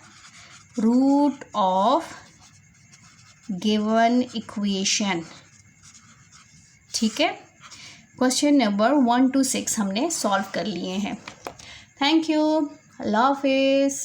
[SPEAKER 1] root of given equation. ठीक है, क्वेश्चन नंबर 1 to 6 हमने सॉल्व कर लिए हैं। थैंक यू, अल्लाह हाफिज़।